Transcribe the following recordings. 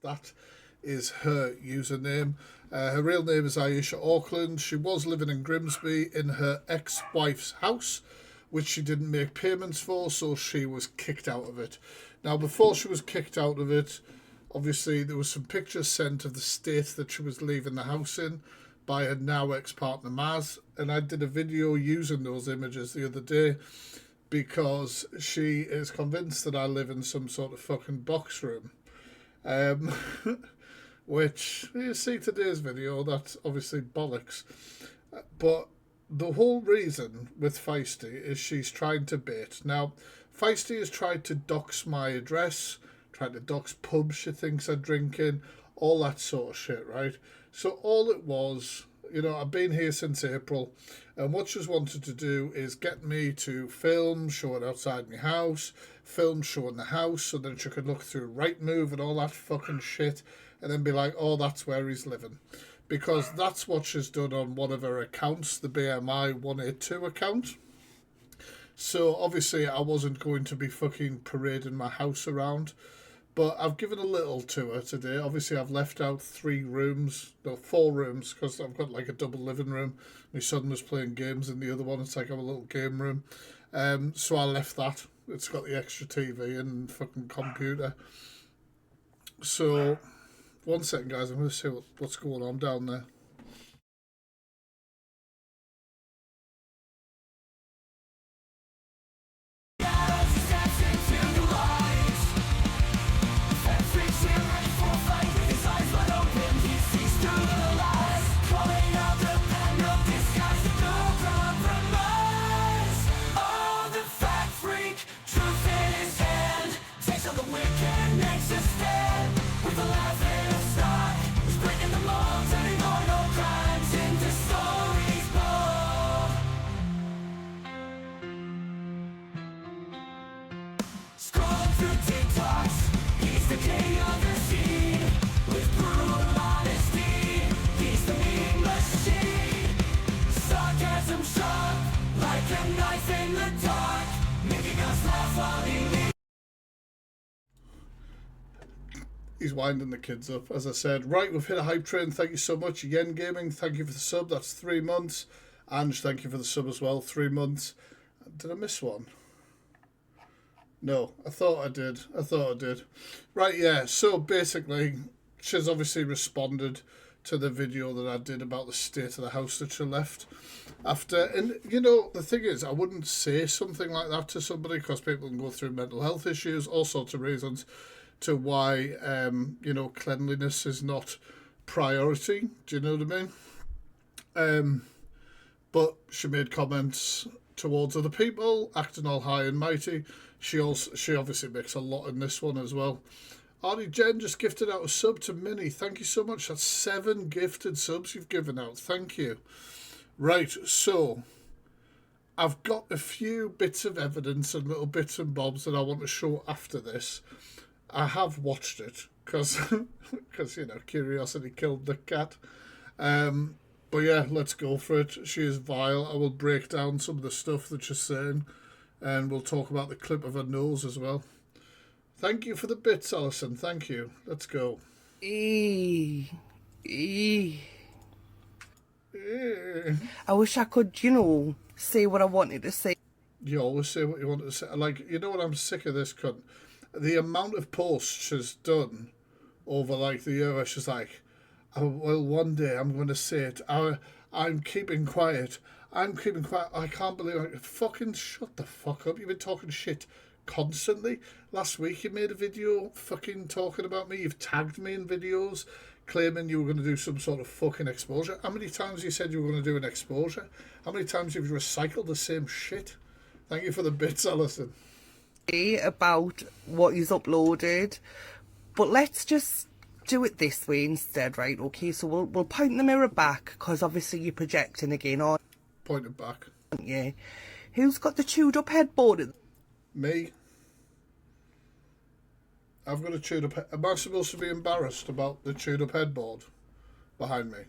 that is her username. Her real name is Aisha Auckland. She was living in Grimsby in her ex-wife's house, which she didn't make payments for, so she was kicked out of it. Now, before she was kicked out of it, obviously there was some pictures sent of the state that she was leaving the house in by her now ex-partner Maz, and I did a video using those images the other day because she is convinced that I live in some sort of fucking box room. Um, which, you see today's video, that's obviously bollocks. But the whole reason with Feisty is she's trying to bait. Now, Feisty has tried to dox my address, tried to dox pubs she thinks I drink in, all that sort of shit, right? So all it was, you know, I've been here since April, and what she's wanted to do is get me to film showing outside my house, film showing the house, so then she could look through Rightmove and all that fucking shit, and then be like, oh, that's where he's living. Because that's what she's done on one of her accounts, the BMI 182 account. So obviously I wasn't going to be fucking parading my house around. But I've given a little to her today. Obviously, I've left out 4 rooms, because I've got like a double living room. My son was playing games in the other one. It's like a little game room. So I left that. It's got the extra TV and fucking computer. So, one second, guys. I'm going to see what's going on down there. He's winding the kids up, as I said. Right, we've hit a hype train. Thank you so much. Yen Gaming, thank you for the sub. That's 3 months. Ange, thank you for the sub as well. 3 months. Did I miss one? No, I thought I did. Right, yeah. So basically, she's obviously responded to the video that I did about the state of the house that she left after. And, you know, the thing is, I wouldn't say something like that to somebody because people can go through mental health issues, all sorts of reasons to why, you know, cleanliness is not priority. Do you know what I mean? But she made comments towards other people, acting all high and mighty. She obviously makes a lot in this one as well. Arnie Jen just gifted out a sub to Minnie. Thank you so much. That's 7 gifted subs you've given out. Thank you. Right, so I've got a few bits of evidence and little bits and bobs that I want to show after this. I have watched it because, you know, curiosity killed the cat. But yeah, let's go for it. She is vile. I will break down some of the stuff that she's saying, and we'll talk about the clip of her nose as well. Thank you for the bits, Alison. Thank you. Let's go. I wish I could, you know, say what I wanted to say. You always say what you want to say. Like, you know what? I'm sick of this cunt. The amount of posts she's done over like the year where she's like, oh, well, one day I'm going to say it. I'm keeping quiet. I can't believe it. Fucking shut the fuck up. You've been talking shit constantly. Last week you made a video fucking talking about me. You've tagged me in videos claiming you were going to do some sort of fucking exposure. How many times you said you were going to do an exposure? How many times have you recycled the same shit? Thank you for the bits, Alison. About what he's uploaded, but let's just do it this way instead, right? Okay, so we'll point the mirror back because obviously you're projecting again, aren't Point it back. you? Who's got the chewed up headboard? Me. I've got a chewed up head. Am I supposed to be embarrassed about the chewed up headboard behind me?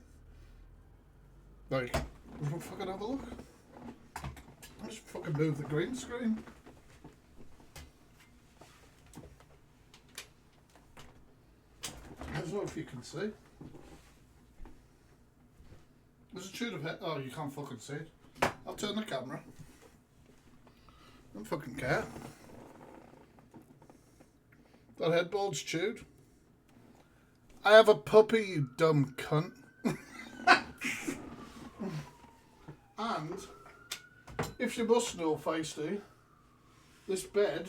Like, fucking have a look. Just fucking move the green screen. if you can see. There's a tune of head. Oh, you can't fucking see it. I'll turn the camera. I don't fucking care. That headboard's chewed. I have a puppy, you dumb cunt. And, if you must know, Feisty, this bed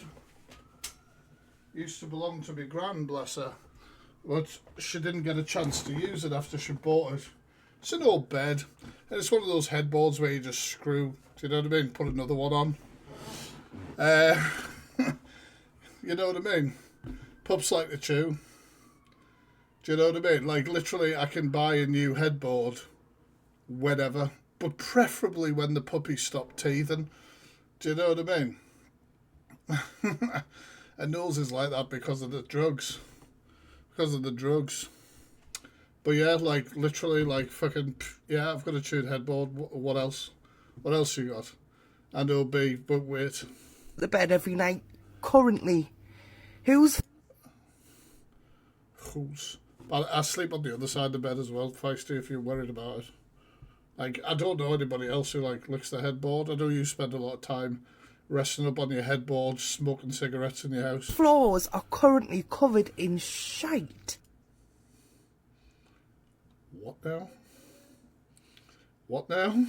used to belong to my gran, bless her. But she didn't get a chance to use it after she bought it. It's an old bed. And it's one of those headboards where you just screw, do you know what I mean? Put another one on. You know what I mean? Pups like to chew. Do you know what I mean? Like, literally, I can buy a new headboard whenever, but preferably when the puppies stop teething. Do you know what I mean? And Knowles is like that because of the drugs. Because of the drugs. But yeah, like, literally, like, fucking, yeah, I've got a chewed headboard. What else? What else you got? And it'll be, but wait. The bed every night, currently. Who's? But I sleep on the other side of the bed as well, Feisty, if you're worried about it. Like, I don't know anybody else who, like, licks the headboard. I know you spend a lot of time resting up on your headboard, smoking cigarettes in your house. Floors are currently covered in shite. What now? What now?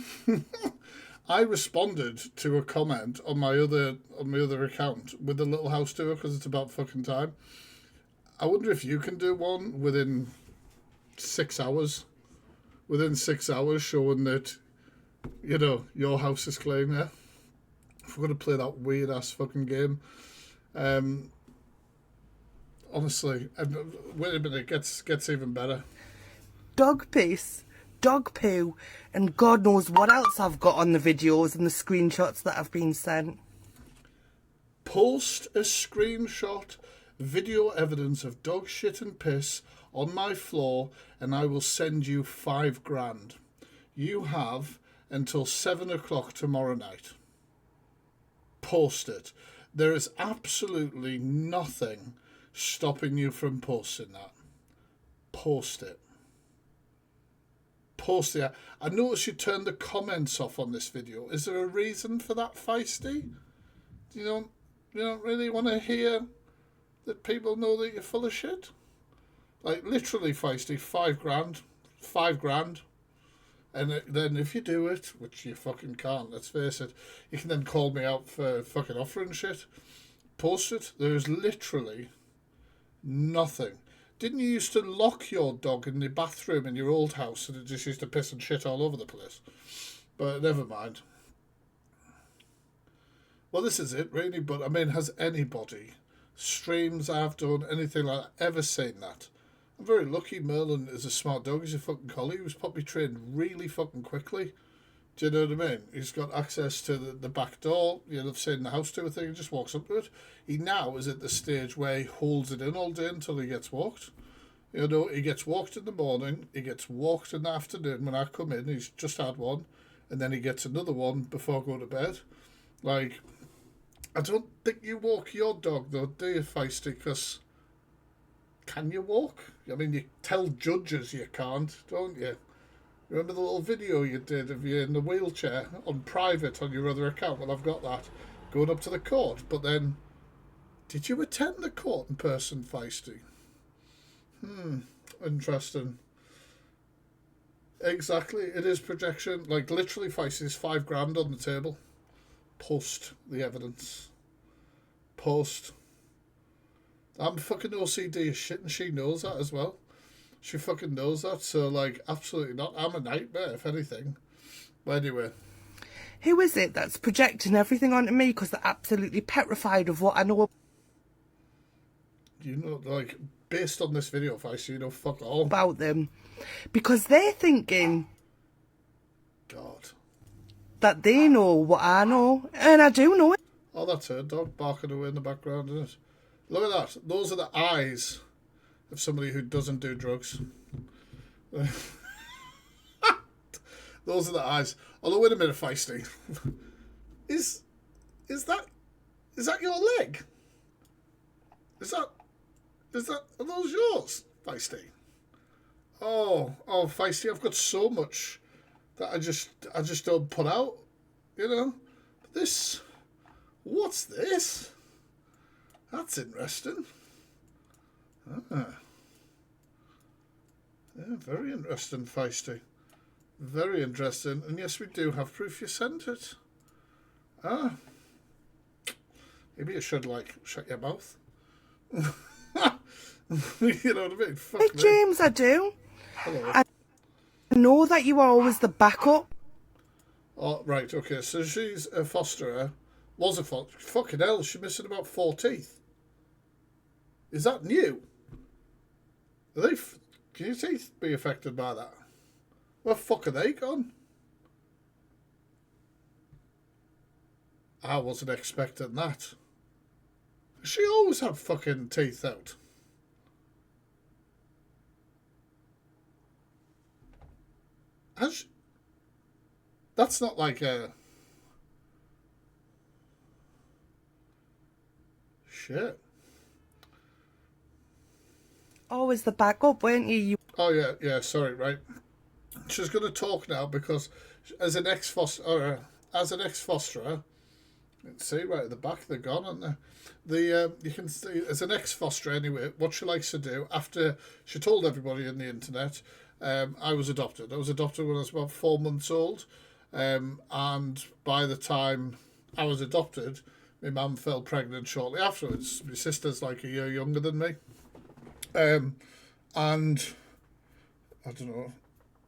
I responded to a comment on my other account with the little house tour because it's about fucking time. I wonder if you can do one within 6 hours. Within 6 hours, showing that, you know, your house is clean, yeah? If we're going to play that weird-ass fucking game. Honestly, and wait a minute, it gets even better. Dog piss, dog poo, and God knows what else I've got on the videos and the screenshots that have been sent. Post a screenshot, video evidence of dog shit and piss on my floor and I will send you £5,000. You have until 7 o'clock tomorrow night. Post it. There is absolutely nothing stopping you from posting that. Post it. Post it. I noticed you turned the comments off on this video. Is there a reason for that, Feisty? You don't really want to hear that people know that you're full of shit? Like, literally, Feisty, £5,000. £5,000. And then if you do it, which you fucking can't, let's face it, you can then call me out for fucking offering shit. Post it. There's literally nothing. Didn't you used to lock your dog in the bathroom in your old house and it just used to piss and shit all over the place? But never mind. Well, this is it, really. But, I mean, has anybody, streams I've done, anything like that, ever seen that? I'm very lucky Merlin is a smart dog. He's a fucking collie. He was probably trained really fucking quickly. Do you know what I mean? He's got access to the back door. You'll have seen the house tour thing. He just walks up to it. He now is at the stage where he holds it in all day until he gets walked. You know, he gets walked in the morning. He gets walked in the afternoon. When I come in, he's just had one. And then he gets another one before going to bed. Like, I don't think you walk your dog, though, do you, Feisty? Because can you walk? I mean, you tell judges you can't, don't you? Remember the little video you did of you in the wheelchair on private on your other account? Well, I've got that. Going up to the court. But then, did you attend the court in person, Feisty? Interesting. Exactly. It is projection. Like, literally, Feisty's £5,000 on the table. Post the evidence. Post. I'm fucking OCD as shit and she knows that as well. She fucking knows that, so, like, absolutely not. I'm a nightmare, if anything. But anyway. Who is it that's projecting everything onto me because they're absolutely petrified of what I know You know, like, based on this video, Feisty, you know, fuck all. about them? Because they're thinking God. that they know what I know, and I do know it. Oh, that's her dog barking away in the background, isn't it? Look at that. Those are the eyes of somebody who doesn't do drugs. Those are the eyes. Although, wait a minute, Feisty. Is that your leg? Are those yours, Feisty? Oh, feisty. I've got so much that I just don't put out, you know. But this, what's this? That's interesting. Ah, yeah, very interesting, feisty. Very interesting. And yes, we do have proof you sent it. Ah, maybe you should like shut your mouth. You know what I mean? Hey, Fuck me. James, I do. Hello. I know that you are always the backup. Oh, right, okay. So she's a fosterer. Was a foster. Fucking hell, she's missing about 4 teeth. Is that new? Are they? Can your teeth be affected by that? Where the fuck are they gone? I wasn't expecting that. She always had fucking teeth out. Has she? That's not like a... Shit. Always the backup, weren't you? Oh, yeah, sorry, right. She's going to talk now because as an ex-fosterer, let's see, right at the back, they're gone, aren't they? You can see, as an ex-fosterer anyway, what she likes to do, after she told everybody on the internet, I was adopted. I was adopted when I was about 4 months old, and by the time I was adopted, my mum fell pregnant shortly afterwards. My sister's like a year younger than me. And I don't know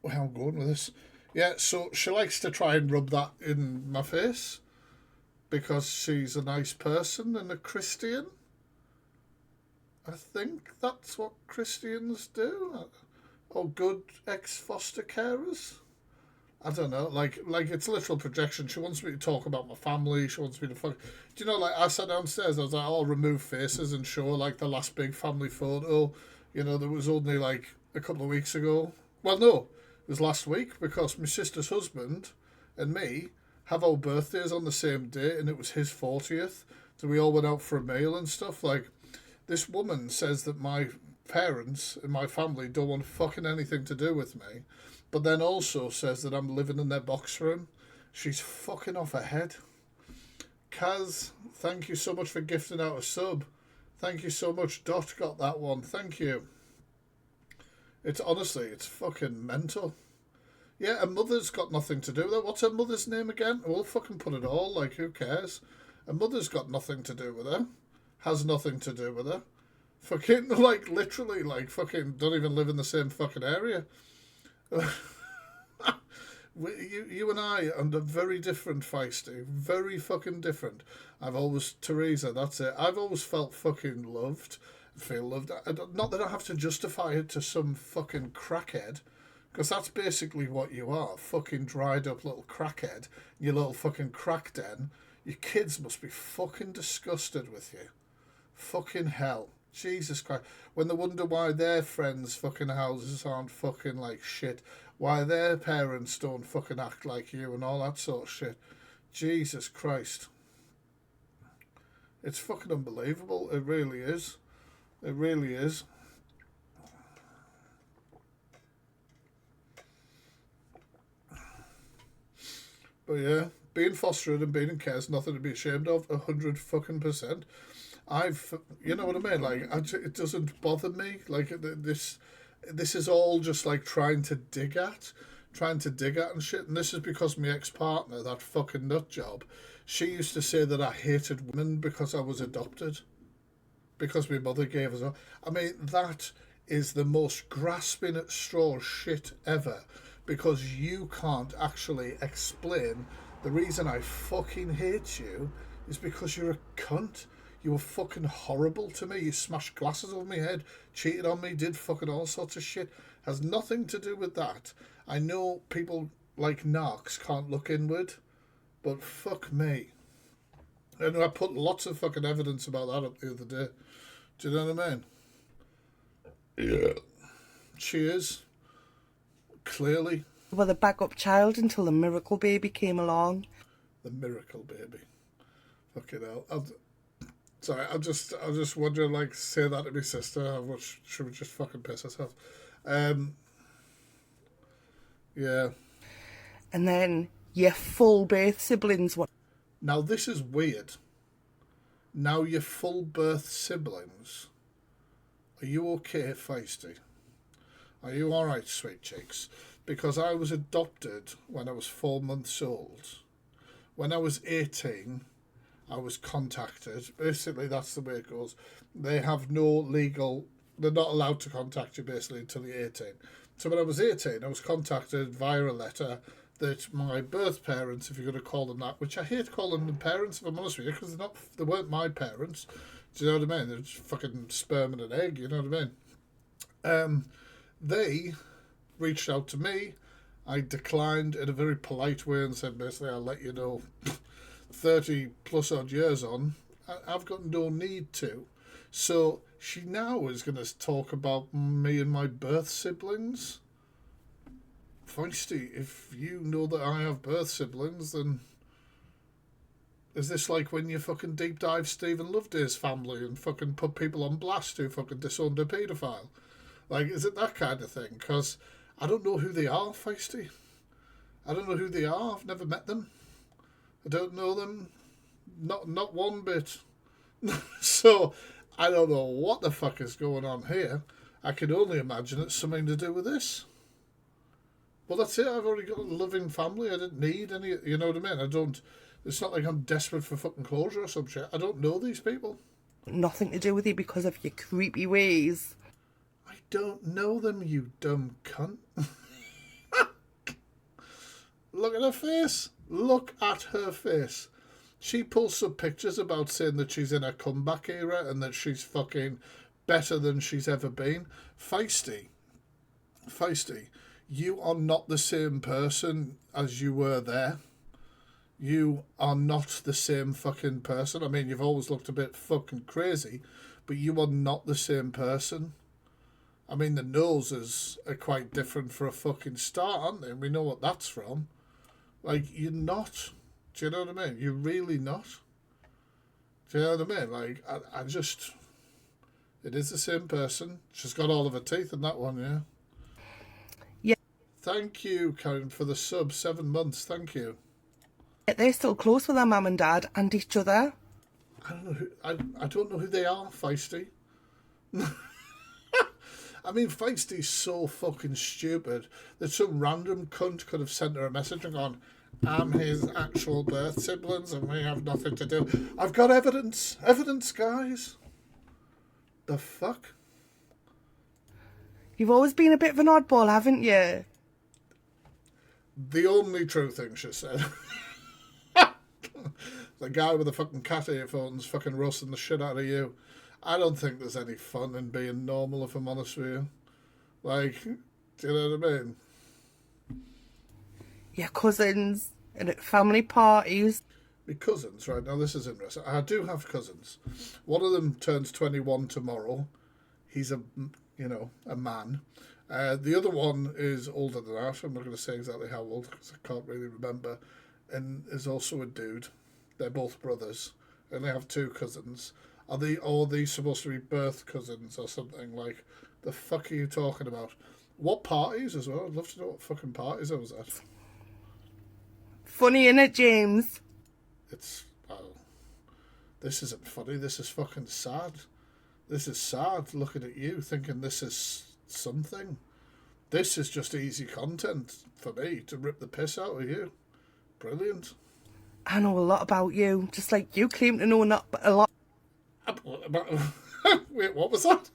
how I'm going with this. Yeah, so she likes to try and rub that in my face because she's a nice person and a Christian. I think that's what Christians do. Or good ex-foster carers. I don't know, like it's literal projection. She wants me to talk about my family. She wants me to fuck. Do you know, like I sat downstairs, I was like, I'll remove faces and show like the last big family photo. You know, that was only like a couple of weeks ago. Well, no, it was last week because my sister's husband and me have our birthdays on the same day, and it was his 40th. So we all went out for a meal and stuff. Like, this woman says that my parents and my family don't want fucking anything to do with me, but then also says that I'm living in their box room. She's fucking off her head. Kaz, thank you so much for gifting out a sub. Thank you so much. Dot got that one. Thank you. It's honestly, it's fucking mental. Yeah, her mother's got nothing to do with it. What's her mother's name again? We'll fucking put it all. Like, who cares? Her mother's got nothing to do with her. Has nothing to do with her. Fucking, like, literally, like, fucking don't even live in the same fucking area. You and I are very different, feisty. Very fucking different. Teresa, that's it. I've always felt fucking loved. Feel loved. Not that I have to justify it to some fucking crackhead. Because that's basically what you are. Fucking dried up little crackhead. You little fucking crack den. Your kids must be fucking disgusted with you. Fucking hell. Jesus Christ. When they wonder why their friends' fucking houses aren't fucking like shit. Why their parents don't fucking act like you and all that sort of shit. Jesus Christ. It's fucking unbelievable. It really is. It really is. But yeah, being fostered and being in care is nothing to be ashamed of. 100%. You know what I mean? Like, it doesn't bother me. Like, this is all just like trying to dig at and shit. And this is because my ex-partner, that fucking nut job, she used to say that I hated women because I was adopted. Because my mother gave us up. I mean, that is the most grasping at straw shit ever. Because you can't actually explain the reason I fucking hate you is because you're a cunt. You were fucking horrible to me. You smashed glasses over my head, cheated on me, did fucking all sorts of shit. Has nothing to do with that. I know people like narcs can't look inward, but fuck me. And I put lots of fucking evidence about that up the other day. Do you know what I mean? Yeah. She is. Clearly. Well, the backup child until the miracle baby came along. The miracle baby. Fucking hell. Sorry, I'm just wondering, like, say that to my sister. Should we just fucking piss herself? Yeah. And then your full birth siblings. What? Now, this is weird. Now, your full birth siblings. Are you okay, Feisty? Are you alright, sweet cheeks? Because I was adopted when I was 4 months old. When I was 18, I was contacted. Basically, that's the way it goes. They have no legal... They're not allowed to contact you, basically, until you're 18. So when I was 18, I was contacted via a letter that my birth parents, if you're going to call them that, which I hate calling them parents, if I'm honest with you, because they weren't my parents. Do you know what I mean? They're just fucking sperm and an egg, you know what I mean? They reached out to me. I declined in a very polite way and said, basically, I'll let you know, 30 plus odd years on, I've got no need to. So she now is going to talk about me and my birth siblings. Feisty, if you know that I have birth siblings, then is this like when you fucking deep dive Stephen Loveday's family and fucking put people on blast who fucking disowned a paedophile? Like, is it that kind of thing? Because I don't know who they are, Feisty. I don't know who they are. I've never met them. I don't know them. Not one bit. So, I don't know what the fuck is going on here. I can only imagine it's something to do with this. Well, that's it. I've already got a loving family. I didn't need any... You know what I mean? It's not like I'm desperate for fucking closure or some shit. I don't know these people. Nothing to do with you because of your creepy ways. I don't know them, you dumb cunt. Look at her face. Look at her face. She pulls up pictures about saying that she's in a comeback era and that she's fucking better than she's ever been. Feisty, you are not the same person as you were there. You are not the same fucking person. I mean, you've always looked a bit fucking crazy, but you are not the same person. I mean, the noses are quite different for a fucking start, aren't they? We know what that's from. Like, you're not. Do you know what I mean? You're really not. Do you know what I mean? Like, I just... It is the same person. She's got all of her teeth in that one, yeah? Yeah. Thank you, Karen, for the sub. 7 months. Thank you. They're still close with their mum and dad and each other. I don't know who they are, Feisty. I mean, Feisty's so fucking stupid that some random cunt could have sent her a message and gone, I'm his actual birth siblings and we have nothing to do. I've got evidence. Evidence, guys. The fuck? You've always been a bit of an oddball, haven't you? The only true thing she said. The guy with the fucking cat earphones fucking roasting the shit out of you. I don't think there's any fun in being normal, if I'm honest with you. Like, do you know what I mean? Your cousins and at family parties. My cousins, right, now this is interesting. I do have cousins. One of them turns 21 tomorrow. He's a man. The other one is older than that. I'm not going to say exactly how old because I can't really remember. And is also a dude. They're both brothers. And they have 2 cousins. Are these supposed to be birth cousins or something? Like, the fuck are you talking about? What parties as well? I'd love to know what fucking parties I was at. Funny, innit, James? This isn't funny. This is fucking sad. This is sad looking at you thinking this is something. This is just easy content for me to rip the piss out of you. Brilliant. I know a lot about you, just like you claim to know not a lot. Wait, what was that?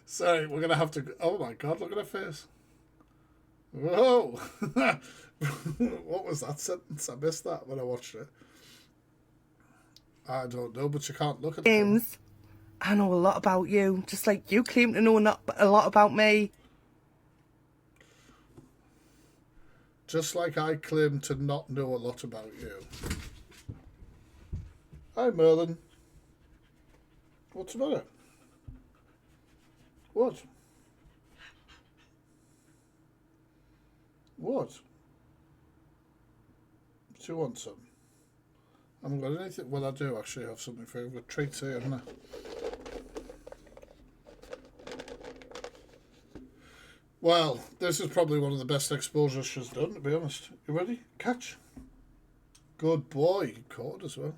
Sorry, we're going to have to... Oh my God, look at her face. Whoa. What was that sentence? I missed that when I watched it. I don't know, but you can't look at James, I know a lot about you, just like you claim to know not a lot about me. Just like I claim to not know a lot about you. Hi, Merlin. What's the matter? What? What? Do you want some? I haven't got anything. Well, I do actually have something for you. I've got treats here, haven't I? Well, this is probably one of the best exposures she's done, to be honest. You ready? Catch. Good boy. You caught as well.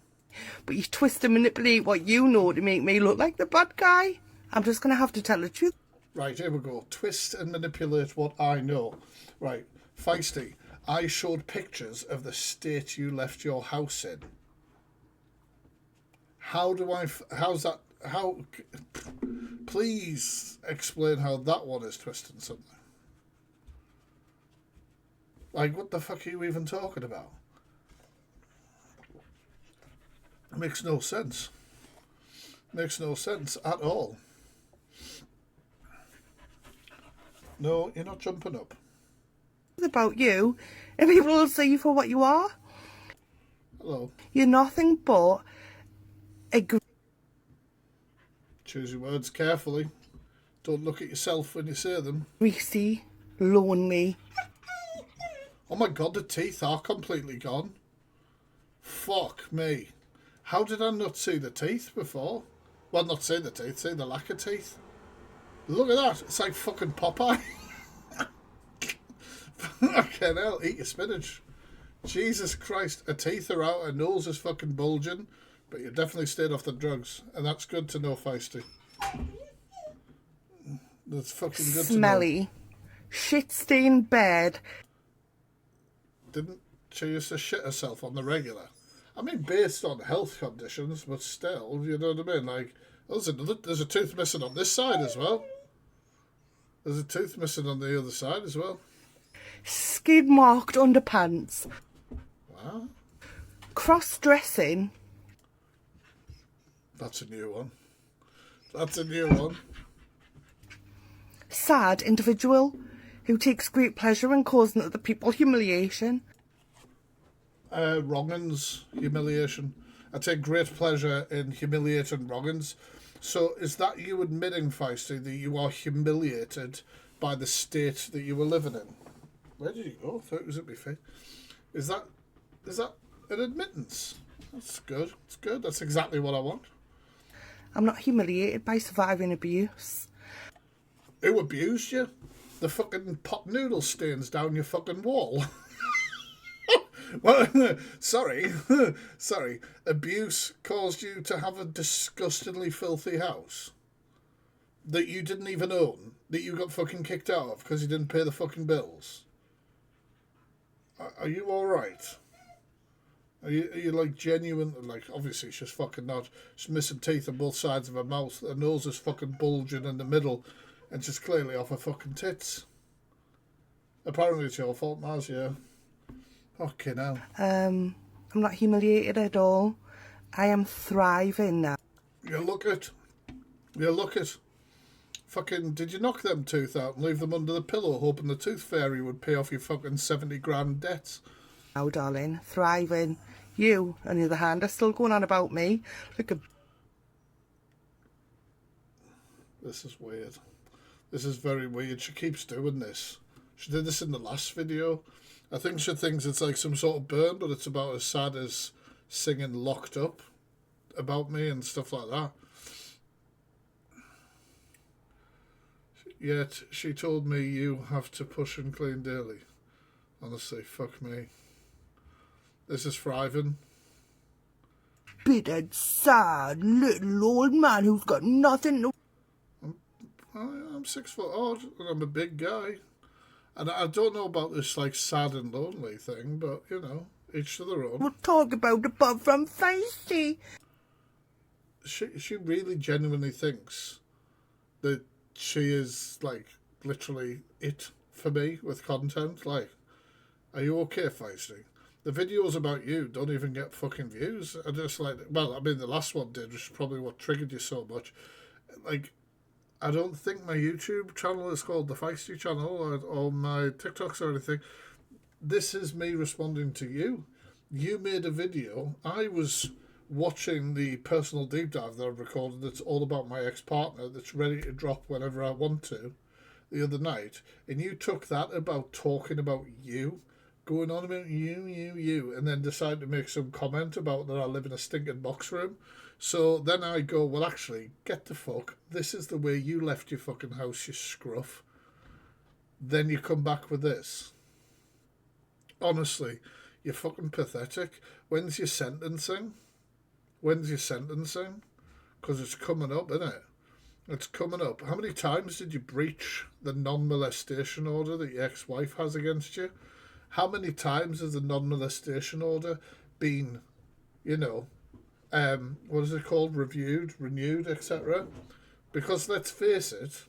But you twist and manipulate what you know to make me look like the bad guy. I'm just going to have to tell the truth. Right, here we go. Twist and manipulate what I know. Right, Feisty, I showed pictures of the state you left your house in. How's that, please explain how that one is twisting something. Like, what the fuck are you even talking about? It makes no sense. Makes no sense at all. No, you're not jumping up. About you, and people will see you for what you are. Hello. You're nothing but a Choose your words carefully. Don't look at yourself when you say them. greasy, lonely. Oh my god, the teeth are completely gone. Fuck me. How did I not see the teeth before? Well, not see the teeth, see the lack of teeth. Look at that. It's like fucking Popeye. Fucking hell, eat your spinach. Jesus Christ, her teeth are out, her nose is fucking bulging, but you definitely stayed off the drugs, and that's good to know, Feisty. That's fucking good to know. Smelly, shit-stained bed. Didn't she used to shit herself on the regular? I mean, based on health conditions, but still, you know what I mean? Like, there's a tooth missing on this side as well. There's a tooth missing on the other side as well. Skid-marked underpants. Wow. Cross-dressing. That's a new one. That's a new one. Sad individual who takes great pleasure in causing other people humiliation. Wrong'uns, humiliation. I take great pleasure in humiliating wrong'uns. So is that you admitting, Feisty, that you are humiliated by the state that you were living in? Where did you go? I thought it was at my feet. Is that an admittance? That's good. It's good. That's exactly what I want. I'm not humiliated by surviving abuse. Who abused you? The fucking pot noodle stains down your fucking wall. Well, sorry. Abuse caused you to have a disgustingly filthy house that you didn't even own, that you got fucking kicked out of because you didn't pay the fucking bills. Are you alright? Are you like genuine? Like, obviously she's fucking not. She's missing teeth on both sides of her mouth. Her nose is fucking bulging in the middle, and she's clearly off her fucking tits. Apparently it's your fault, Maz, yeah. Fucking hell. I'm not humiliated at all. I am thriving now. You look it. Fucking, did you knock them teeth out and leave them under the pillow hoping the tooth fairy would pay off your fucking 70 grand debts? Now, darling, thriving. You, on the other hand, are still going on about me. Look at... This is weird. This is very weird. She keeps doing this. She did this in the last video. I think she thinks it's like some sort of burn, but it's about as sad as singing Locked Up about me and stuff like that. Yet she told me you have to push and clean daily. Honestly, fuck me. This is thriving. bitter, sad, little old man who's got nothing to... I'm 6 foot odd and I'm a big guy. And I don't know about this like sad and lonely thing, but you know, each to their own. We'll talk about apart from Feisty. She really genuinely thinks that she is like literally it for me with content. Like, are you okay, Feisty? The videos about you don't even get fucking views. I just like, well, I mean the last one did, which is probably what triggered you so much. Like, I don't think my YouTube channel is called the Feisty channel or my TikToks or anything. This is me responding to you. You made a video. I was watching the personal deep dive that I've recorded that's all about my ex-partner that's ready to drop whenever I want to the other night. And you took that about talking about you, going on about you, and then decided to make some comment about that I live in a stinking box room. So then I go, well, actually, get the fuck. This is the way you left your fucking house, you scruff. Then you come back with this. Honestly, you're fucking pathetic. When's your sentencing? When's your sentencing? Because it's coming up, isn't it? It's coming up. How many times did you breach the non-molestation order that your ex-wife has against you? How many times has the non-molestation order been, you know, what is it called? Reviewed, renewed, etc. Because let's face it,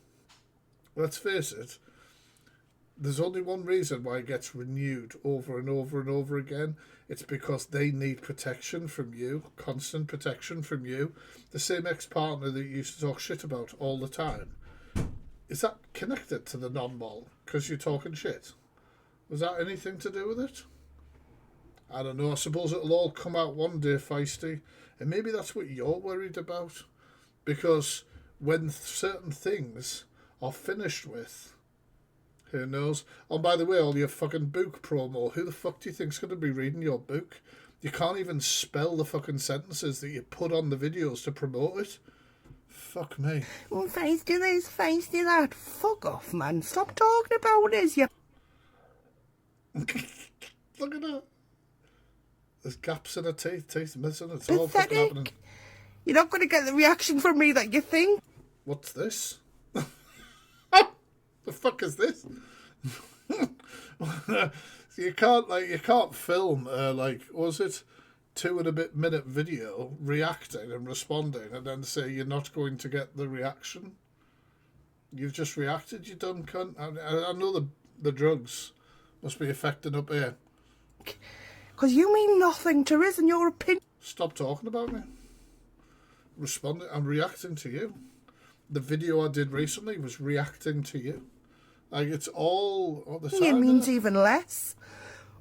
there's only one reason why it gets renewed over and over and over again. It's because they need protection from you, constant protection from you. The same ex-partner that you used to talk shit about all the time. Is that connected to the non-mol? Because you're talking shit? Was that anything to do with it? I don't know. I suppose it'll all come out one day, Feisty. And maybe that's what you're worried about. Because when certain things are finished with, who knows? Oh, by the way, all your fucking book promo, who the fuck do you think's going to be reading your book? You can't even spell the fucking sentences that you put on the videos to promote it. Fuck me. Oh, feisty this, feisty that. Fuck off, man. Stop talking about this, you... Look at that. There's gaps in her teeth missing. It's all fucking happening. Pathetic. You're not going to get the reaction from me that you think. What's this? The fuck is this? You can't film what was it, 2 and a bit minute video reacting and responding and then say you're not going to get the reaction. You've just reacted, you dumb cunt. I know the drugs must be affecting up here. Because you mean nothing to us in your opinion. Stop talking about me. Responding, I'm reacting to you. The video I did recently was reacting to you. Like, it's all the time. It means even less.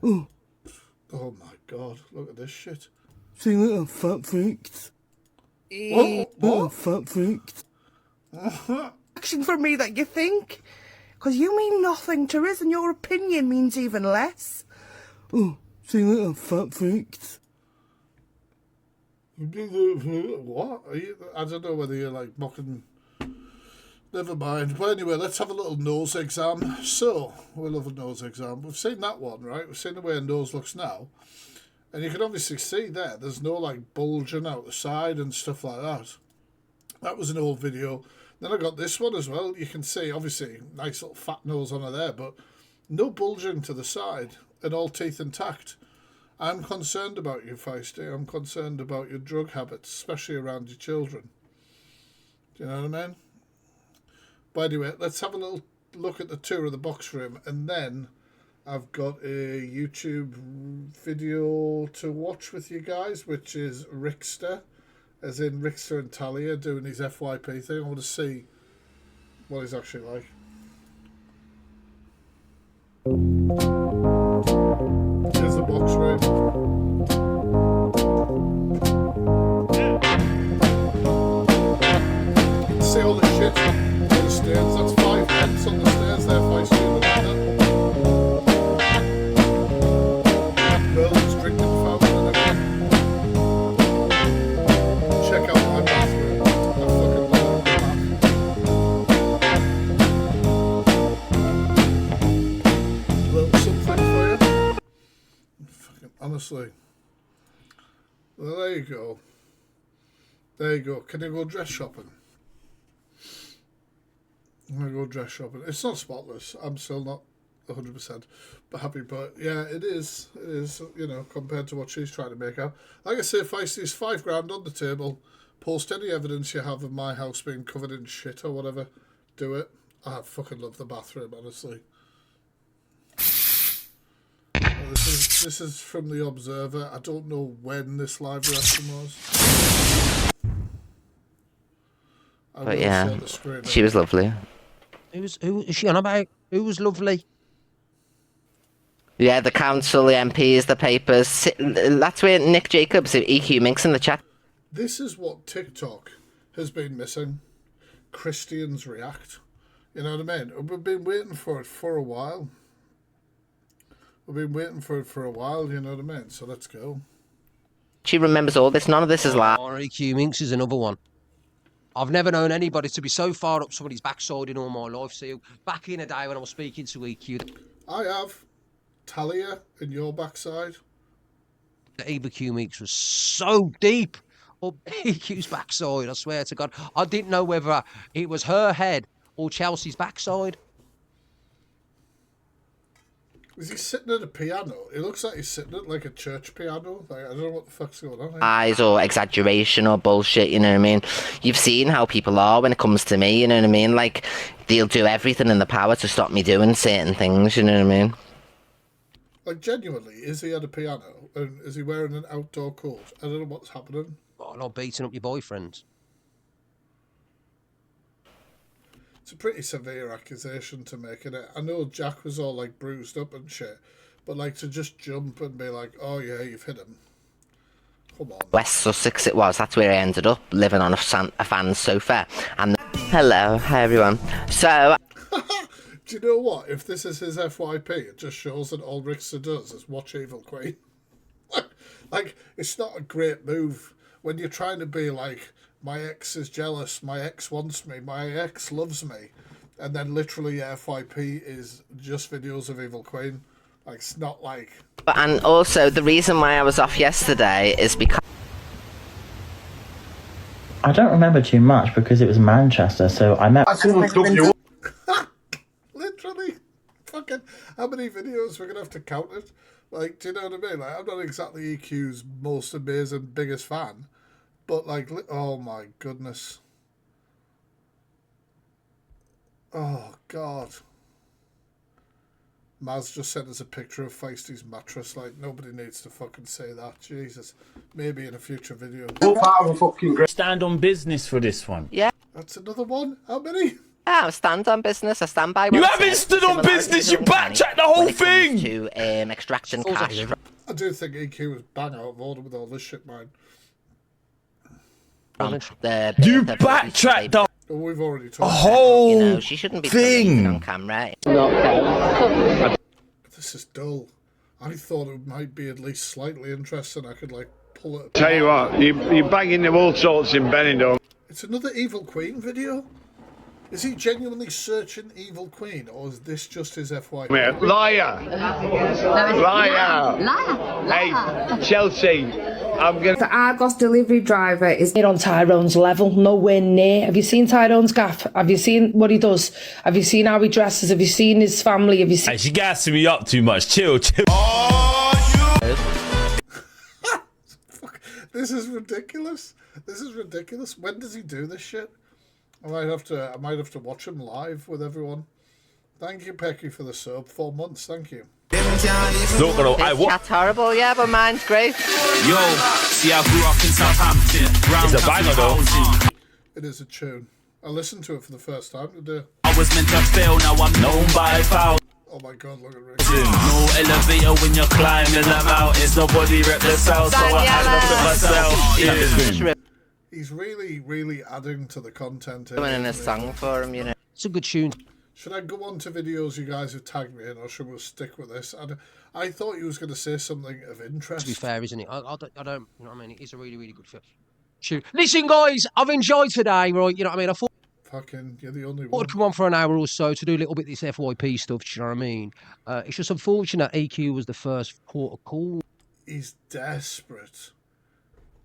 Ooh. Oh my god, look at this shit. See little fat freaks. What? Fat freaks. Action from me that you think. Because you mean nothing to us and your opinion means even less. Oh, see little fat freaks. What? I don't know whether you're like mocking... Never mind. But anyway, let's have a little nose exam. So, we love a nose exam. We've seen that one, right? We've seen the way a nose looks now. And you can obviously see there's no like bulging out the side and stuff like that. That was an old video. Then I got this one as well. You can see, obviously, nice little fat nose on her there, but no bulging to the side and all teeth intact. I'm concerned about you, Feisty. I'm concerned about your drug habits, especially around your children. Do you know what I mean? But anyway, let's have a little look at the tour of the box room, and then I've got a YouTube video to watch with you guys, which is Rickster, as in Rickster and Talia doing his FYP thing. I want to see what he's actually like. Here's the box room. You can see all the shit. Stairs. That's 5 pence on the stairs there, Feisty. Merlin's drinking fountain and everything. Check out my bathroom. I fucking love the bath. Little something for you. Fucking honestly. Well, there you go. There you go. Can you go dress shopping? I'm going to go dress shopping. It's not spotless. I'm still not 100% happy, but yeah, it is, you know, compared to what she's trying to make out. Like I say, Feisty's £5 on the table. Post any evidence you have of my house being covered in shit or whatever. Do it. I fucking love the bathroom, honestly. This is from The Observer. I don't know when this live reaction was. But yeah, she was lovely. Who is she on about? Who was lovely? Yeah, the council, the MPs, the papers. That's where Nick Jacobs, EQ Minx in the chat. This is what TikTok has been missing. Christians react. You know what I mean? We've been waiting for it for a while. You know what I mean? So let's go. She remembers all this. None of this is live. EQ Minx is another one. I've never known anybody to be so far up somebody's backside in all my life. See, back in the day when I was speaking to EQ, I have Talia in your backside. the Eva Q Meeks was so deep up EQ's backside. I swear to God, I didn't know whether it was her head or Chelsea's backside. Is he sitting at a piano? It looks like he's sitting at like a church piano. Like, I don't know what the fuck's going on here. Lies or exaggeration or bullshit, you know what I mean? You've seen how people are when it comes to me, you know what I mean? Like, they'll do everything in their power to stop me doing certain things, you know what I mean? Like, genuinely, is he at a piano? And is he wearing an outdoor coat? I don't know what's happening. Oh, not beating up your boyfriend. It's a pretty severe accusation to make, innit? I know Jack was all like bruised up and shit, but like to just jump and be like, oh yeah, you've hit him. Come on. West Sussex it was. That's where I ended up, living on a fan's sofa. And hello, hi everyone. So Do you know what? If this is his FYP, it just shows that all Rickster does is watch Evil Queen. Like, it's not a great move when you're trying to be like, my ex is jealous, my ex wants me, my ex loves me, and then literally your FYP is just videos of Evil Queen. Like, it's not like... and also the reason why I was off yesterday is because I don't remember too much because it was Manchester, so I met... Literally, fucking, how many videos we're going to have to count it? Like, do you know what I mean? Like, I'm not exactly EQ's most amazing, biggest fan, but like, oh my goodness. Oh, God. Maz just sent us a picture of Feisty's mattress. Like, nobody needs to fucking say that. Jesus. Maybe in a future video. Stand on business for this one. yeah, That's another one. How many? I stand on business. I stand by. You what I haven't said. stood on Similarities business, you are uncanny backtracked the whole when it comes thing. To extracting cash from I do think EQ was bang out of order with all this shit, man. the You the- backtracked the But we've already a talked. whole You know, she shouldn't be thing on thing. camera. This is dull. I thought it might be at least slightly interesting. I could like pull it. Tell you what, you're bagging them all sorts in Benidorm. It's another Evil Queen video. Is he genuinely searching Evil Queen, or is this just his FYP? Liar! Liar! Hey, Chelsea, I'm gonna... The Argos delivery driver is on Tyrone's level, nowhere near. Have you seen Tyrone's gaff? Have you seen what he does? Have you seen how he dresses? Have you seen his family? Have you seen... Hey, she gassing me up too much. Chill. This is ridiculous. This is ridiculous. When does he do this shit? I might have to watch him live with everyone. Thank you, Pecky, for the sub. 4 months. Thank you. Not gonna. I His what? chat's horrible, yeah, but mine's great. Yo, see, I grew up in Southampton. It's a banger though. It is a tune. I listened to it for the first time today. I was meant to fail, now I'm known by foul. Oh my god, look at Rick. No elevator when you're climbing the mountains. Nobody rep the south, so I had to put myself. Yeah. He's really, really adding to the content here. Doing in a song for him, you know. It's a good tune. Should I go on to videos you guys have tagged me in, or should we stick with this? I thought you was going to say something of interest. To be fair, isn't it? I don't, you know what I mean? It's a really, really good tune. Listen, guys, I've enjoyed today, right? You know what I mean? I thought Fucking, you're the only I'd one. come on for an hour or so to do a little bit of this FYP stuff, do you know what I mean? It's just unfortunate EQ was the first port of call. He's desperate.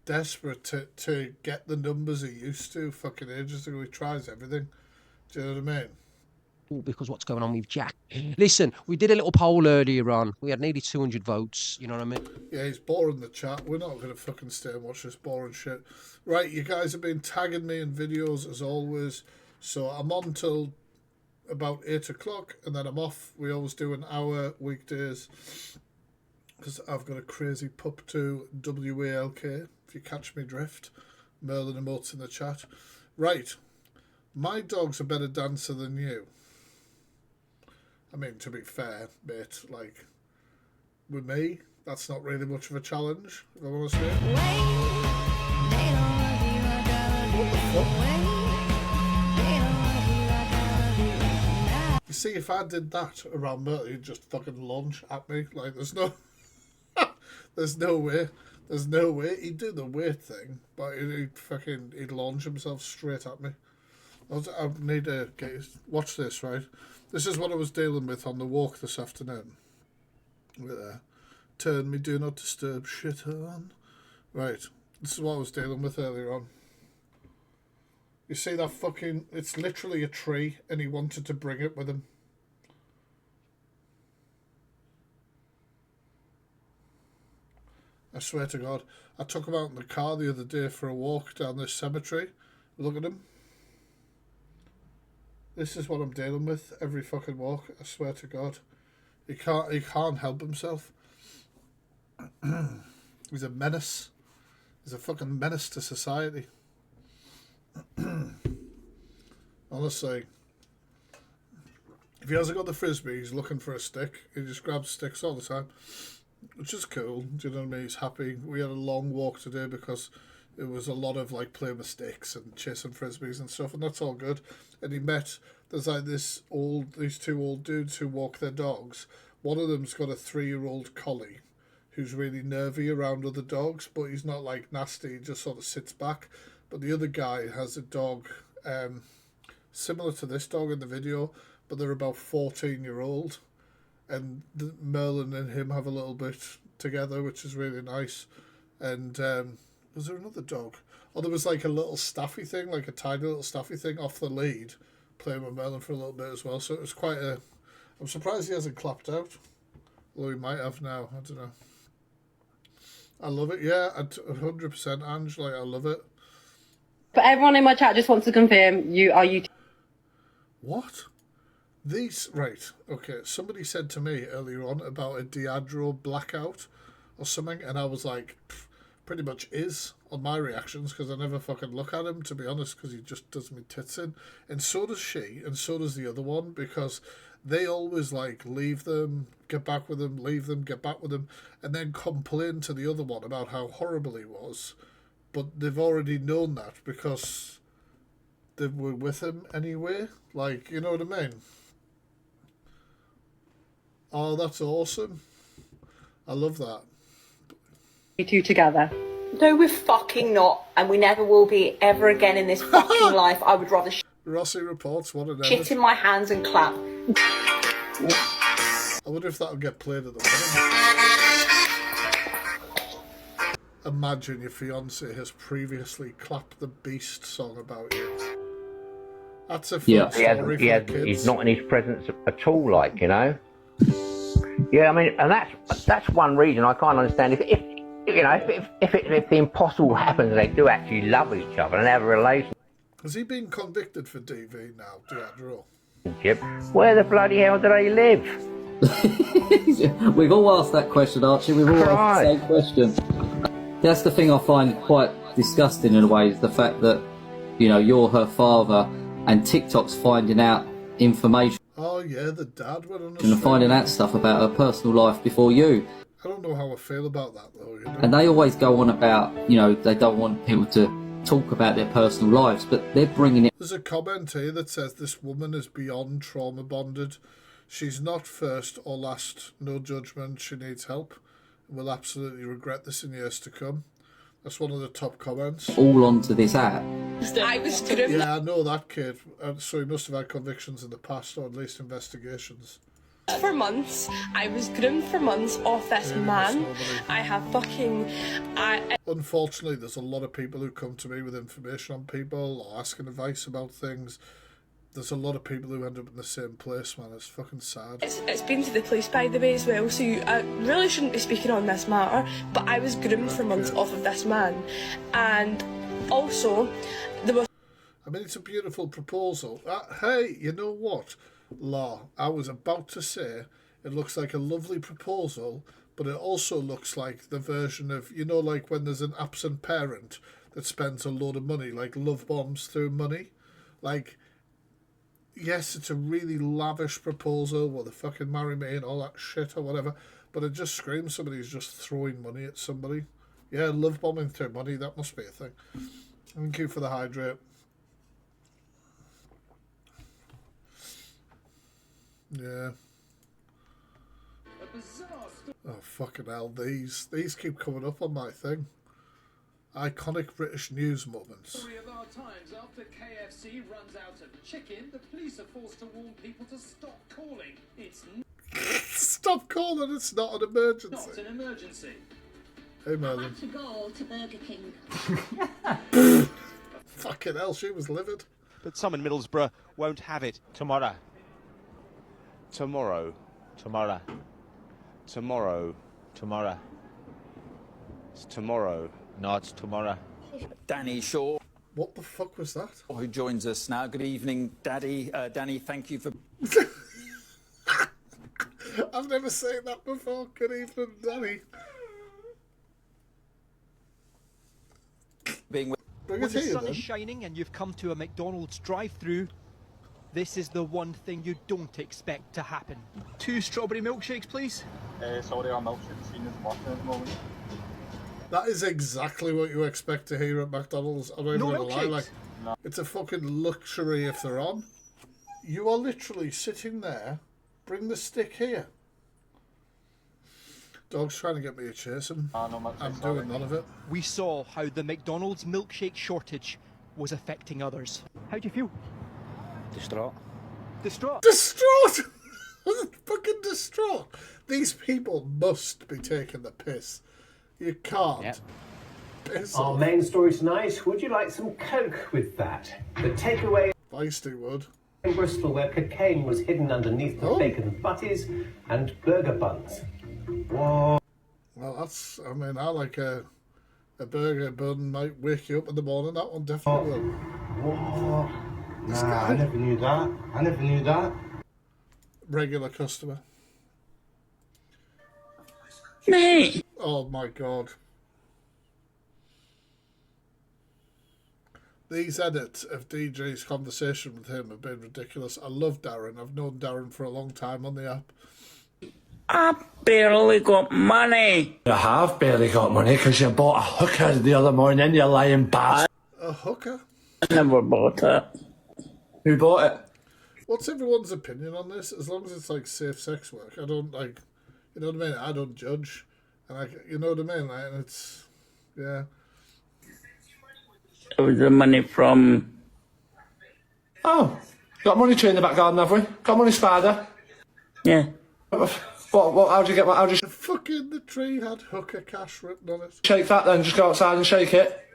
Desperate to get the numbers he used to fucking ages ago. He tries everything. Do you know what I mean? Because what's going on with Jack. Listen, we did a little poll earlier on. We had nearly 200 votes, you know what I mean? Yeah, he's boring the chat. We're not going to fucking stay and watch this boring shit. Right, you guys have been tagging me in videos as always. So I'm on till about 8 o'clock and then I'm off. We always do an hour weekdays because I've got a crazy pup to WALK, if you catch me drift. Merlin emotes in the chat. Right, my dog's a better dancer than you. I mean, to be fair, mate, like, with me, that's not really much of a challenge, if I'm honest with you. What the fuck? You see, if I did that around Merle, he'd just fucking launch at me. Like, there's no... there's no way. There's no way he'd do the weight thing, but he'd launch himself straight at me. I need to watch this, right? This is what I was dealing with on the walk this afternoon. With turn me do not disturb shit on. Right, this is what I was dealing with earlier on. You see that fucking... It's literally a tree, and he wanted to bring it with him. I swear to God. I took him out in the car the other day for a walk down this cemetery. Look at him. This is what I'm dealing with every fucking walk. I swear to God. He can't help himself. He's a menace. He's a fucking menace to society. Honestly. If he hasn't got the frisbee, he's looking for a stick. He just grabs sticks all the time. Which is cool. Do you know what I mean? He's happy. We had a long walk today because it was a lot of like playing with sticks and chasing frisbees and stuff, and that's all good. And he met, there's like these two old dudes who walk their dogs. One of them's got a 3-year-old collie who's really nervy around other dogs, but he's not like nasty, he just sort of sits back. But the other guy has a dog similar to this dog in the video, but they're about 14-year-old. And Merlin and him have a little bit together, which is really nice. And was there another dog? Oh, there was like a little staffy thing, like a tiny little staffy thing off the lead, playing with Merlin for a little bit as well. So it was quite a... I'm surprised he hasn't clapped out. Although he might have now, I don't know. I love it, yeah, 100%, Ange, like, I love it. But everyone in my chat just wants to confirm, you... What? These, right, okay, somebody said to me earlier on about a Diageo blackout or something, and I was like, pretty much is on my reactions, because I never fucking look at him, to be honest, because he just does me tits in. And so does she, and so does the other one, because they always, like, leave them, get back with them, leave them, get back with them, and then complain to the other one about how horrible he was. But they've already known that, because they were with him anyway. Like, you know what I mean? Oh, that's awesome. I love that. You two together. No, we're fucking not, and we never will be ever again in this fucking life. I would rather Rossi reports, what an shit in my hands and clap. I wonder if that'll get played at the wedding. Imagine your fiancé has previously clapped the Beast song about you. That's a fun story for the kids. He's not in his presence at all, like, you know. Yeah, I mean, and that's one reason I can't understand if the impossible happens and they do actually love each other and have a relationship. Has he been convicted for DV now, Diageo? Where the bloody hell do they live? We've all asked that question, Archie. We've all asked the same question. That's the thing I find quite disgusting in a way, is the fact that, you know, you're her father and TikTok's finding out information. Oh yeah, the dad went on and finding out stuff about her personal life before you. I don't know how I feel about that though, you know? And they always go on about, you know, they don't want people to talk about their personal lives, but they're bringing it. There's a comment here that says this woman is beyond trauma bonded. She's not first or last, no judgment, she needs help, and will absolutely regret this in years to come. That's one of the top comments. All onto this app. I was groomed. Yeah, I know that kid. So he must have had convictions in the past, or at least investigations. For months, I was groomed for months off this man. I have fucking... Unfortunately, there's a lot of people who come to me with information on people or asking advice about things. There's a lot of people who end up in the same place, man. It's fucking sad. It's been to the police, by the way, as well, so I really shouldn't be speaking on this matter, but I was groomed for months off of this man. And also, there was... I mean, it's a beautiful proposal. Hey, you know what, Law? I was about to say it looks like a lovely proposal, but it also looks like the version of, you know, like when there's an absent parent that spends a load of money, like love bombs through money. Like, yes, it's a really lavish proposal, well, they fucking marry me and all that shit or whatever, but it just screams somebody's just throwing money at somebody. Yeah, love bombing through money, that must be a thing. Thank you for the hydrate. Yeah. Oh, fucking hell. These keep coming up on my thing. Iconic British news moments. Story of our times. After KFC runs out of chicken, the police are forced to warn people to stop calling. It's Stop calling, it's not an emergency. not an emergency. Hey, Merlin. To go to Burger King. Fucking hell, she was livid. But some in Middlesbrough won't have it. Tomorrow. Tomorrow. Tomorrow. Tomorrow. Tomorrow. It's tomorrow. No, it's tomorrow. Danny Shaw. What the fuck was that? Who joins us now. Good evening, Daddy. Danny, thank you for... I've never seen that before. Good evening, Danny. being with... Bring When it the here, sun then. is shining and you've come to a McDonald's drive-through, this is the one thing you don't expect to happen. 2 strawberry milkshakes, please. Sorry, our milkshake machine isn't working at the moment. That is exactly what you expect to hear at McDonald's. I'm not even No gonna lie, milkshakes? like, it's a fucking luxury if they're on. You are literally sitting there. Bring the stick here. Dog's trying to get me to chase him. I'm doing none of it. We saw how the McDonald's milkshake shortage was affecting others. How do you feel? Distraught. Distraught? Distraught! Fucking distraught. These people must be taking the piss. You can't. Piss Our off. main story tonight, would you like some Coke with that? The takeaway Feisty would. in Bristol where cocaine was hidden underneath the bacon butties and burger buns. Whoa. Well, that's, I mean, I like a burger bun might wake you up in the morning. That one definitely will. Whoa. Nah, I never knew that. I never knew that. Regular customer. Me. Oh my god. These edits of DJ's conversation with him have been ridiculous. I love Darren. I've known Darren for a long time on the app. I barely got money. You have barely got money because you bought a hooker the other morning, you lying bastard. A hooker? I never bought it. Who bought it? What's everyone's opinion on this? As long as it's like safe sex work, I don't like, you know what I mean? I don't judge, and I, you know what I mean? Like, and it's, yeah. It was the money from... Oh, got money tree in the back garden, have we? Got money spider? Yeah. What, how'd you get, how'd you Fucking the tree had hooker cash written on it. shake that then? Just go outside and shake it.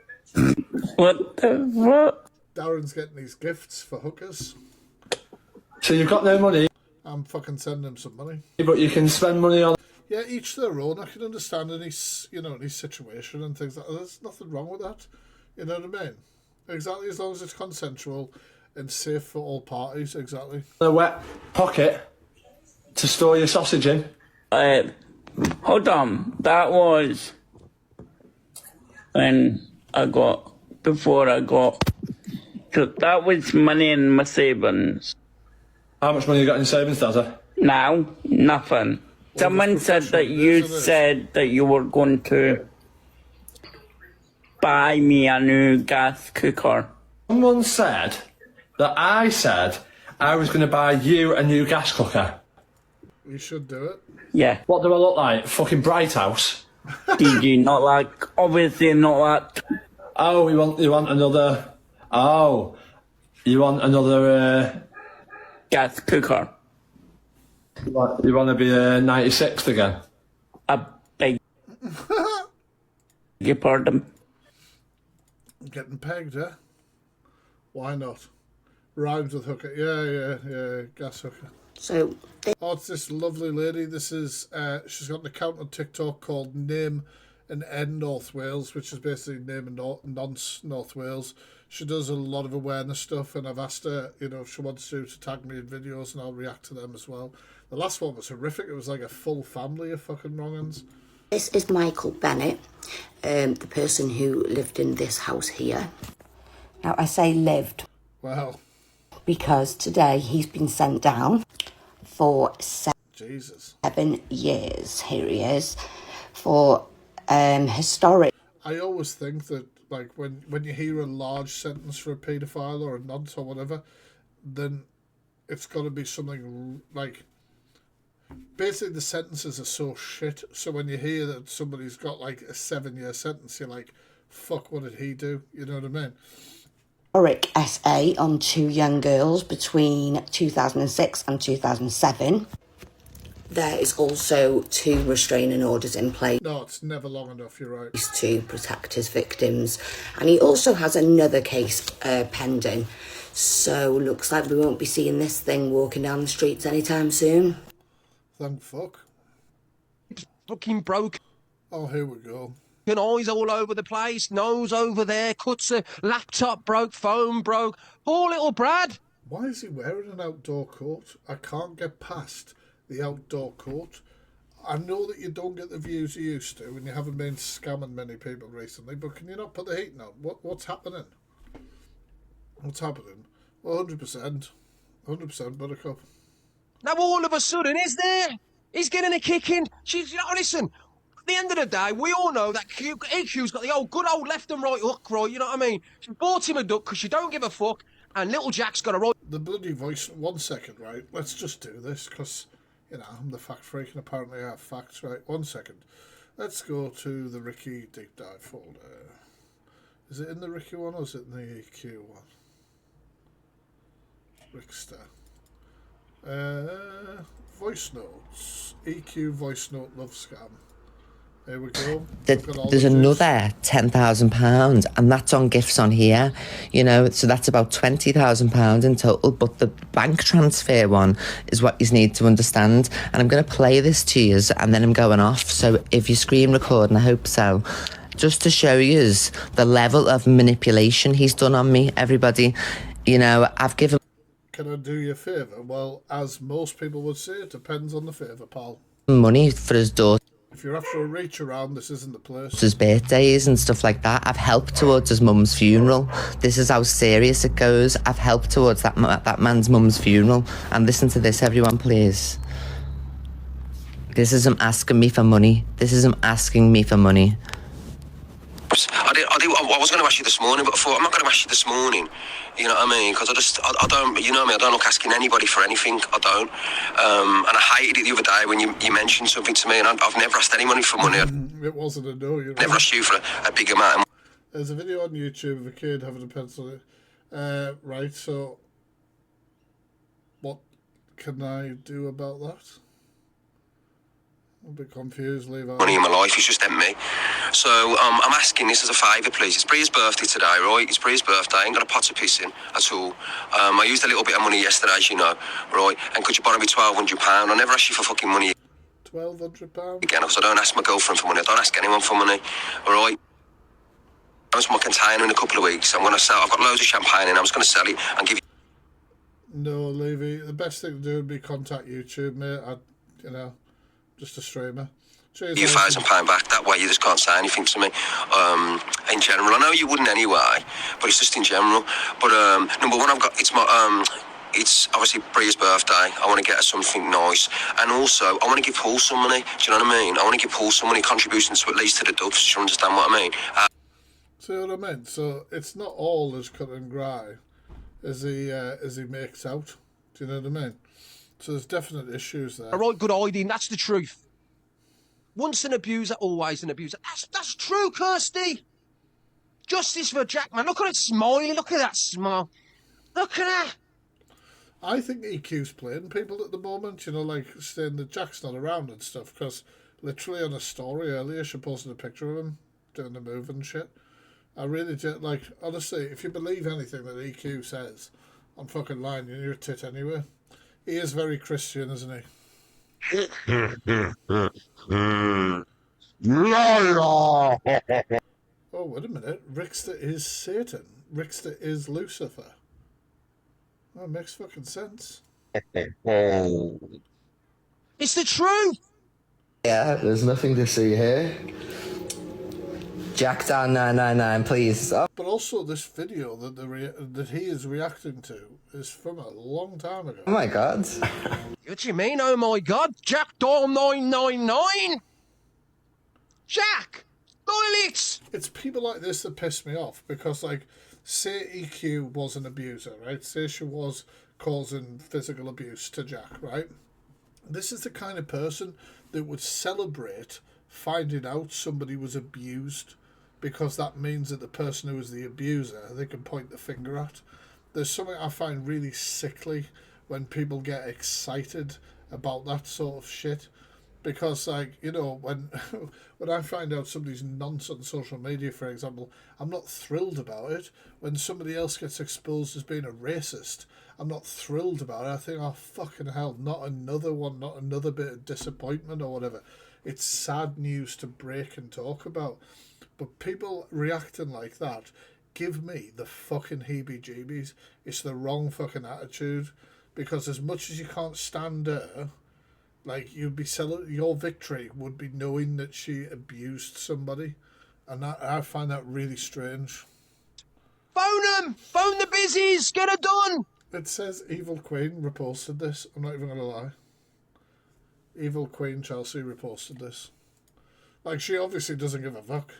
What the fuck? Darren's getting these gifts for hookers. So you've got no money, I'm fucking sending him some money. but you can spend money on... Yeah, each their own. I can understand in his, you know, in his situation and things like that. There's nothing wrong with that. You know what I mean? Exactly, as long as it's consensual and safe for all parties, exactly. A wet pocket to store your sausage in. Hold on. That was when before I got... So that was money in my savings. How much money you got in savings, Dazza? Now, nothing. Someone said that you said that you were going to buy me a new gas cooker. Someone said that I said I was going to buy you a new gas cooker. You should do it. Yeah. What do I look like? Fucking Bright House? DG, not like, obviously not that. Oh, you want another... Oh, you want another... Gas cooker. You want to be 96th again? I beg your pardon. Getting pegged, yeah? Why not? Rhymes with hooker. Yeah, gas hooker. So... Oh, it's this lovely lady. This is, she's got an account on TikTok called Name and End North Wales, which is basically Name and Nonce North Wales. She does a lot of awareness stuff, and I've asked her, you know, if she wants to tag me in videos, and I'll react to them as well. The last one was horrific. It was like a full family of fucking wrong-uns. This is Michael Bennett, the person who lived in this house here. Now, I say lived. Wow. Because today he's been sent down for Jesus. 7 years. Here he is. For historic. I always think that, like, when you hear a large sentence for a paedophile or a nonce or whatever, then it's got to be something, like, basically the sentences are so shit. So when you hear that somebody's got like a 7-year sentence, you're like, fuck, what did he do? You know what I mean? Historic SA on 2 young girls between 2006 and 2007. There is also 2 restraining orders in place. No, it's never long enough, you're right. To protect his victims. And he also has another case pending. So looks like we won't be seeing this thing walking down the streets anytime soon. Thank fuck. It's fucking broke. Oh, here we go. Eyes all over the place, nose over there, cuts a laptop broke, phone broke. Poor little Brad. Why is he wearing an outdoor coat? I can't get past the outdoor coat. I know that you don't get the views you used to and you haven't been scamming many people recently, but can you not put the heating on? What's happening? What's happening? Well, 100%. 100% Buttercup. Now all of a sudden, is there? He's getting a kick in. She's, you know, listen, at the end of the day, we all know that EQ's got the good old left and right hook, right, you know what I mean? She bought him a duck because she don't give a fuck, and little Jack's got a right... The bloody voice, 1 second, right? Let's just do this, because, you know, I'm the fact freak, and apparently I have facts, right? 1 second. Let's go to the Ricky Deep Dive folder. Is it in the Ricky one, or is it in the EQ one? Rickster. Voice notes. EQ voice note love scam. There we go. There's another £10,000, and that's on gifts on here, you know, so that's about £20,000 in total. But the bank transfer one is what you need to understand. And I'm going to play this to you, and then I'm going off. So if you screen record, and I hope so, just to show you the level of manipulation he's done on me, everybody. You know, I've given. Can I do you a favour? Well, as most people would say, it depends on the favour, pal. Money for his daughter. If you're after a reach around, this isn't the place. His birthdays and stuff like that. I've helped towards his mum's funeral. This is how serious it goes. I've helped towards that man's mum's funeral. And listen to this, everyone, please. This is him asking me for money. This is him asking me for money. I was going to ask you this morning, but I thought I'm not going to ask you this morning. You know what I mean? Because I don't, you know me, I don't look asking anybody for anything. I don't. And I hated it the other day when you mentioned something to me, and I've never asked anyone for money. It wasn't a no. You never asked you for a big amount of money. There's a video on YouTube of a kid having a pencil. Right, so what can I do about that? I'm a bit confused, leave out. Money in my life, it's just empty. So I'm asking this as a favour, please. It's Bria's birthday today, right? It's Bria's birthday. I ain't got a pot of piss in at all. I used a little bit of money yesterday, as you know, right? And could you borrow me £1,200? I never ask you for fucking money. £1,200? Again, because I don't ask my girlfriend for money. I don't ask anyone for money, all right? I was my container in a couple of weeks. I'm going to sell. I've got loads of champagne in. I'm just going to sell it and give you... No, Levy. The best thing to do would be contact YouTube, mate. You know... Just a streamer. Cheers, you £1,000 back. That way you just can't say anything to me. In general, I know you wouldn't anyway, but it's just in general. But number one, it's obviously Bria's birthday. I want to get her something nice, and also I want to give Paul some money. Do you know what I mean? I want to give Paul some money, contribution to at least to the Dubs. Do you understand what I mean? See what I mean? So it's not all as cut and dry as he makes out. Do you know what I mean? So there's definite issues there. A right good idea, that's the truth. Once an abuser, always an abuser. That's true, Kirsty. Justice for Jack, man. Look at it smiling. Look at that smile. Look at that. I think EQ's playing people at the moment, you know, like saying that Jack's not around and stuff, because literally on a story earlier, she posted a picture of him doing the move and shit. I really do, like, honestly, if you believe anything that EQ says, I'm fucking lying, you're a tit anyway. He is very Christian, isn't he? Oh, wait a minute. Rickster is Satan. Rickster is Lucifer. That makes fucking sense. It's the truth. Yeah, there's nothing to see here. Jack down 999, please. Oh. But also, this video that he is reacting to is from a long time ago. Oh my god. What do you mean, oh my god? Jack Doll 999? Jack! Toilets! It's people like this that piss me off, because, like, say EQ was an abuser, right? Say she was causing physical abuse to Jack, right? This is the kind of person that would celebrate finding out somebody was abused, because that means that the person who was the abuser, they can point the finger at. There's something I find really sickly when people get excited about that sort of shit. Because, like, you know, when I find out somebody's nonce on social media, for example, I'm not thrilled about it. When somebody else gets exposed as being a racist, I'm not thrilled about it. I think, oh, fucking hell, not another one, not another bit of disappointment or whatever. It's sad news to break and talk about. But people reacting like that give me the fucking heebie-jeebies. It's the wrong fucking attitude. Because as much as you can't stand her, like, you'd be your victory would be knowing that she abused somebody, and that, I find that really strange. Phone them! Phone the busies! Get it done! It says Evil Queen reposted this. I'm not even gonna lie. Evil Queen Chelsea reposted this. Like, she obviously doesn't give a fuck.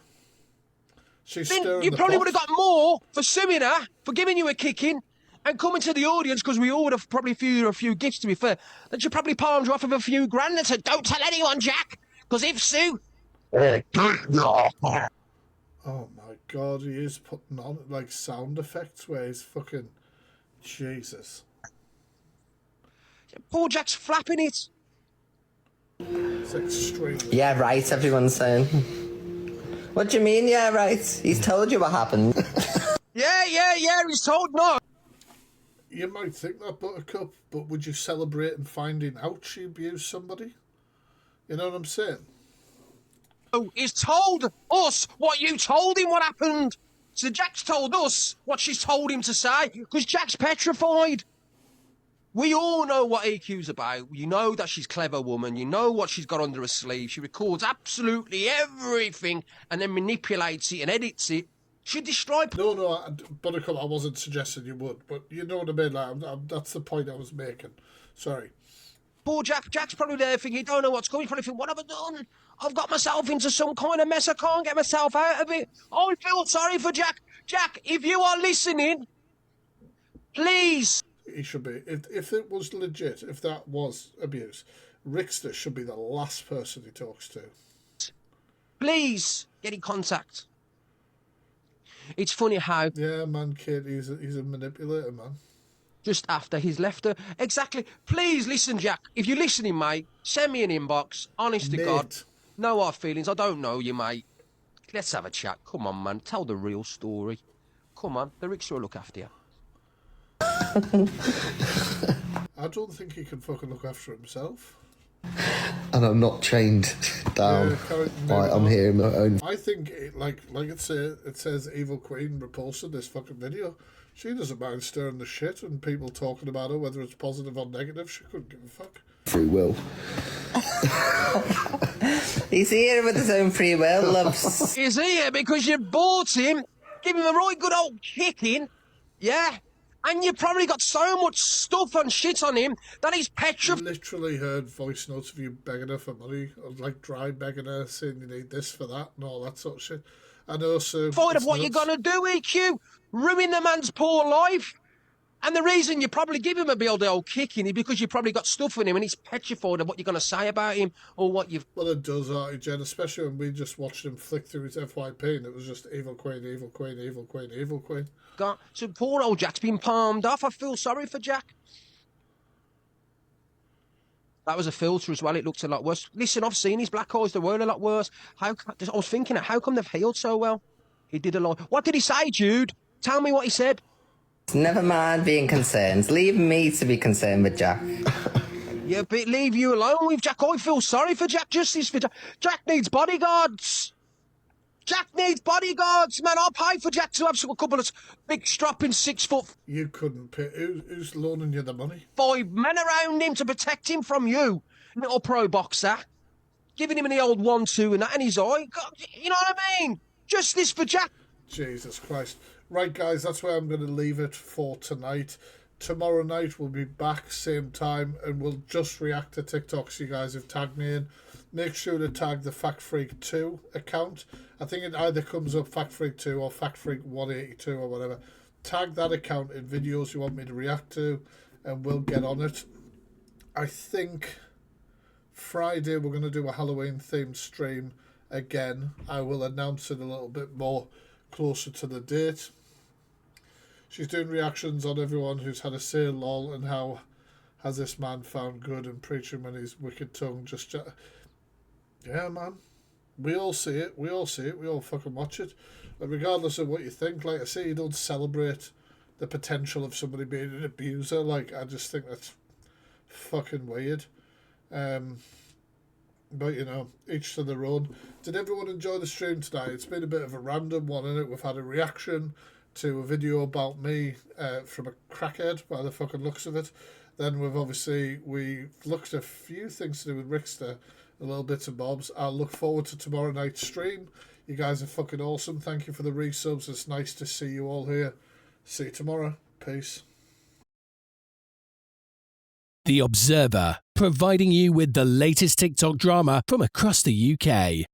She's Then stirring you the probably pot. would have got more for suing her, for giving you a kicking, and coming to the audience, because we all would have probably a few gifts, to be fair, that you probably palmed you off of a few grand and said, don't tell anyone, Jack, because if Sue... Oh my god, he is putting on, like, sound effects where he's fucking... Jesus. Poor Jack's flapping it. It's extreme. Yeah, right, everyone's saying. What do you mean, yeah, right? He's told you what happened. Yeah, he's told no. You might think that, Buttercup, but would you celebrate in finding out she abused somebody? You know what I'm saying? Oh, he's told us what you told him what happened. So Jack's told us what she's told him to say, because Jack's petrified. We all know what EQ's about. You know that she's a clever woman. You know what she's got under her sleeve. She records absolutely everything and then manipulates it and edits it. She destroyed... No, Buttercup, I wasn't suggesting you would, but you know what I mean? Like, that's the point I was making. Sorry. Poor Jack. Jack's probably there thinking he don't know what's going. He's probably thinking, what have I done? I've got myself into some kind of mess. I can't get myself out of it. I feel sorry for Jack. Jack, if you are listening, please... He should be. If it was legit, if that was abuse, Rickster should be the last person he talks to. Please get in contact. It's funny how... Yeah, man, kid, he's a manipulator, man. Just after he's left her. Exactly. Please listen, Jack. If you're listening, mate, send me an inbox. Honest to God. No hard feelings. I don't know you, mate. Let's have a chat. Come on, man. Tell the real story. Come on. The Rickster will look after you. I don't think he can fucking look after himself. And I'm not chained down. I'm here in my own. I think, like it says Evil Queen reposted this fucking video. She doesn't mind stirring the shit and people talking about her, whether it's positive or negative. She couldn't give a fuck. Free will. He's here with his own free will, loves. He's here because you bought him, give him a right good old kicking, yeah? And you probably got so much stuff and shit on him that he's petrified. Literally heard voice notes of you begging her for money, or like dry begging her, saying you need this for that and all that sort of shit. I know, so... Find of what you're going to do, EQ. Ruin the man's poor life. And the reason you probably give him a bit of the old kicking is because you probably got stuff in him and he's petrified of what you're going to say about him or what you've... Well, it does, Artie Jen, especially when we just watched him flick through his FYP and it was just Evil Queen, Evil Queen, Evil Queen, Evil Queen. God, so poor old Jack's been palmed off. I feel sorry for Jack. That was a filter as well. It looked a lot worse. Listen, I've seen his black eyes. They were a lot worse. I was thinking, how come they've healed so well? He did a lot. What did he say, Jude? Tell me what he said. Never mind being concerned. Leave me to be concerned with Jack. Yeah, but leave you alone with Jack. I feel sorry for Jack. Justice for Jack. Jack needs bodyguards. Jack needs bodyguards, man. I'll pay for Jack to have a couple of big strapping 6 foot... You couldn't pay. Who's loaning you the money? 5 men around him to protect him from you, little pro boxer. Giving him the old 1-2 and that in his eye. God, you know what I mean? Justice for Jack. Jesus Christ. Right, guys, that's where I'm going to leave it for tonight. Tomorrow night we'll be back, same time, and we'll just react to TikToks you guys have tagged me in. Make sure to tag the FactFreak2 account. I think it either comes up FactFreak2 or FactFreak182 or whatever. Tag that account in videos you want me to react to, and we'll get on it. I think Friday we're going to do a Halloween themed stream again. I will announce it a little bit more closer to the date. She's doing reactions on everyone who's had a say lol and how has this man found good and preaching when his wicked tongue just... Yeah, man. We all see it. We all see it. We all fucking watch it. But regardless of what you think, like I say, you don't celebrate the potential of somebody being an abuser. Like, I just think that's fucking weird. But, you know, each to their own. Did everyone enjoy the stream tonight? It's been a bit of a random one, innit? We've had a reaction to a video about me from a crackhead, by the fucking looks of it. Then we've looked at a few things to do with Rickster, a little bits and bobs. I'll look forward to tomorrow night's stream. You guys are fucking awesome. Thank you for the resubs. It's nice to see you all here. See you tomorrow. Peace. The Observer, providing you with the latest TikTok drama from across the UK.